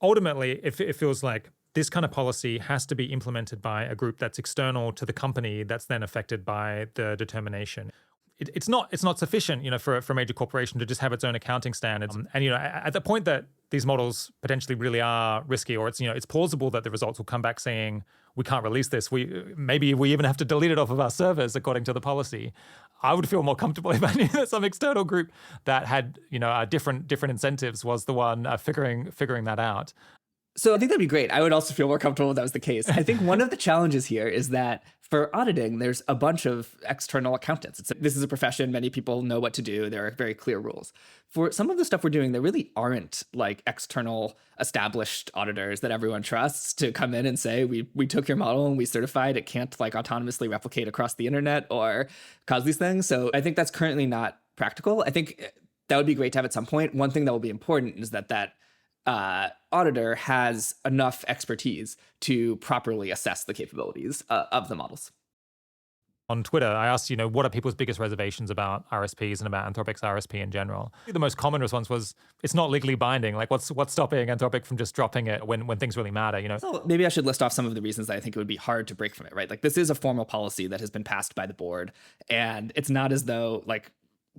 Ultimately, it feels like this kind of policy has to be implemented by a group that's external to the company that's then affected by the determination. It's not sufficient, for a major corporation to just have its own accounting standards. And at the point that these models potentially really are risky, or it's plausible that the results will come back saying we can't release this. Maybe we even have to delete it off of our servers according to the policy. I would feel more comfortable if I knew that some external group that had different incentives was the one figuring that out. So I think that'd be great. I would also feel more comfortable if that was the case. I think one of the challenges here is that for auditing, there's a bunch of external accountants. This is a profession. Many people know what to do. There are very clear rules. For some of the stuff we're doing, there really aren't like external established auditors that everyone trusts to come in and say, we took your model and we certified it can't like autonomously replicate across the internet or cause these things. So I think that's currently not practical. I think that would be great to have at some point. One thing that will be important is that auditor has enough expertise to properly assess the capabilities of the models. On Twitter, I asked, what are people's biggest reservations about RSPs and about Anthropic's RSP in general? The most common response was, it's not legally binding. Like, what's stopping Anthropic from just dropping it when things really matter? So maybe I should list off some of the reasons that I think it would be hard to break from it, right? Like, this is a formal policy that has been passed by the board, and it's not as though, like,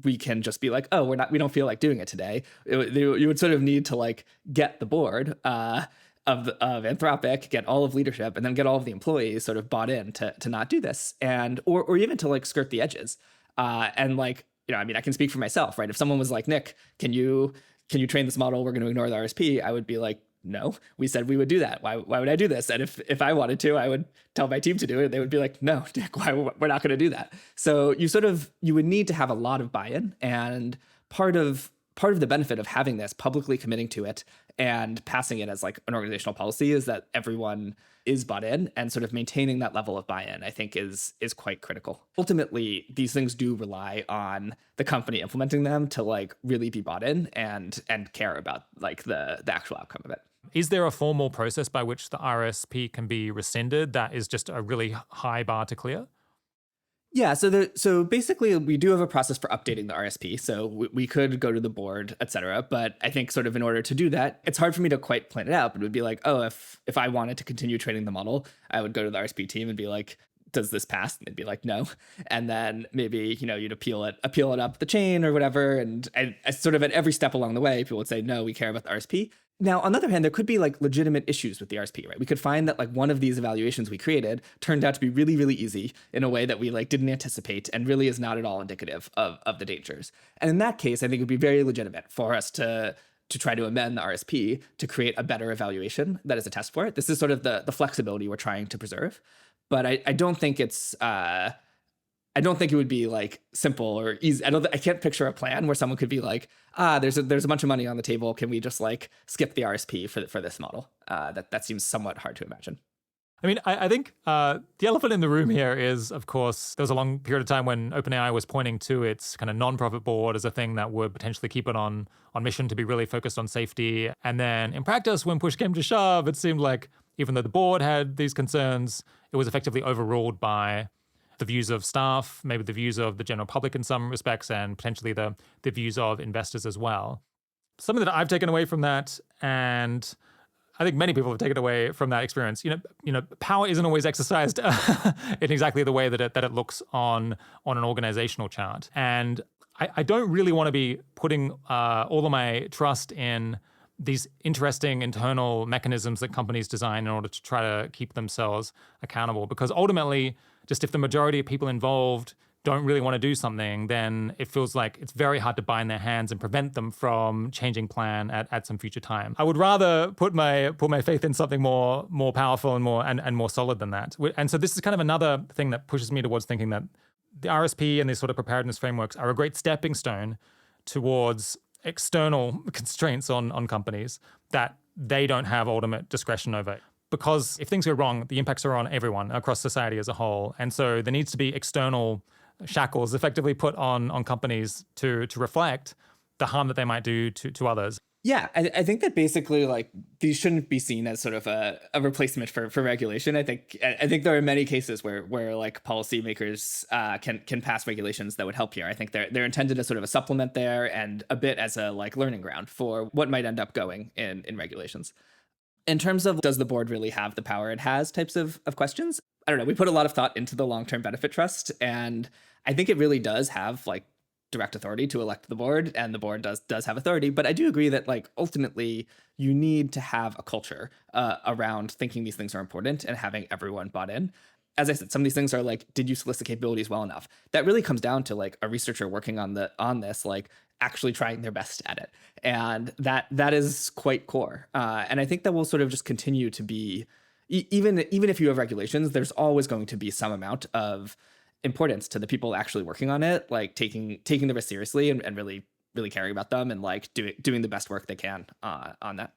we can just be like, oh, we don't feel like doing it today. You would sort of need to like get the board of Anthropic, get all of leadership, and then get all of the employees sort of bought in to not do this, and or even to like skirt the edges. And like, I mean, I can speak for myself, right? If someone was like, Nick, can you train this model? We're going to ignore the RSP. I would be like, no, we said we would do that. Why would I do this? And if I wanted to, I would tell my team to do it. They would be like, no, Dick, we're not going to do that. So you would need to have a lot of buy-in. And part of the benefit of having this, publicly committing to it and passing it as like an organizational policy, is that everyone is bought in, and sort of maintaining that level of buy-in, I think is quite critical. Ultimately, these things do rely on the company implementing them to like really be bought in and care about like the actual outcome of it. Is there a formal process by which the RSP can be rescinded that is just a really high bar to clear? Yeah, so basically we do have a process for updating the RSP. So we could go to the board, et cetera. But I think sort of in order to do that, it's hard for me to quite plan it out. But it would be like, oh, if I wanted to continue training the model, I would go to the RSP team and be like, does this pass? And they'd be like, no. And then maybe, you'd appeal it up the chain or whatever. And I sort of at every step along the way, people would say, no, we care about the RSP. Now, on the other hand, there could be like legitimate issues with the RSP, right? We could find that like one of these evaluations we created turned out to be really, really easy in a way that we like didn't anticipate and really is not at all indicative of the dangers. And in that case, I think it would be very legitimate for us to try to amend the RSP to create a better evaluation that is a test for it. This is sort of the flexibility we're trying to preserve. But I don't think it's I don't think it would be like simple or easy. I can't picture a plan where someone could be like, there's a bunch of money on the table. Can we just like skip the RSP for this model? That seems somewhat hard to imagine. I mean, I think the elephant in the room here is, of course, there was a long period of time when OpenAI was pointing to its kind of non-profit board as a thing that would potentially keep it on mission to be really focused on safety. And then in practice, when push came to shove, it seemed like even though the board had these concerns, it was effectively overruled by the views of staff, maybe the views of the general public in some respects, and potentially the views of investors as well. Something that I've taken away from that, and I think many people have taken away from that experience, power isn't always exercised in exactly the way that it looks on an organizational chart. And I don't really want to be putting all of my trust in these interesting internal mechanisms that companies design in order to try to keep themselves accountable. Because ultimately, just if the majority of people involved don't really want to do something, then it feels like it's very hard to bind their hands and prevent them from changing plan at some future time. I would rather put my faith in something more powerful and more solid than that. And so this is kind of another thing that pushes me towards thinking that the RSP and these sort of preparedness frameworks are a great stepping stone towards external constraints on companies that they don't have ultimate discretion over. Because if things go wrong, the impacts are on everyone across society as a whole. And so there needs to be external shackles effectively put on companies to reflect the harm that they might do to others. Yeah, I think that basically like these shouldn't be seen as sort of a replacement for regulation. I think there are many cases where like policymakers can pass regulations that would help here. I think they're intended as sort of a supplement there and a bit as a like learning ground for what might end up going in regulations. In terms of does the board really have the power it has types of questions, I don't know. We put a lot of thought into the long-term benefit trust, and I think it really does have like direct authority to elect the board, and the board does have authority. But I do agree that like ultimately you need to have a culture around thinking these things are important and having everyone bought in. As I said, some of these things are like, did you solicit capabilities well enough? That really comes down to like a researcher working on this, like actually trying their best at it, and that is quite core. And I think that will sort of just continue to be, even if you have regulations, there's always going to be some amount of importance to the people actually working on it, like taking the risk seriously and really caring about them and like doing the best work they can on that.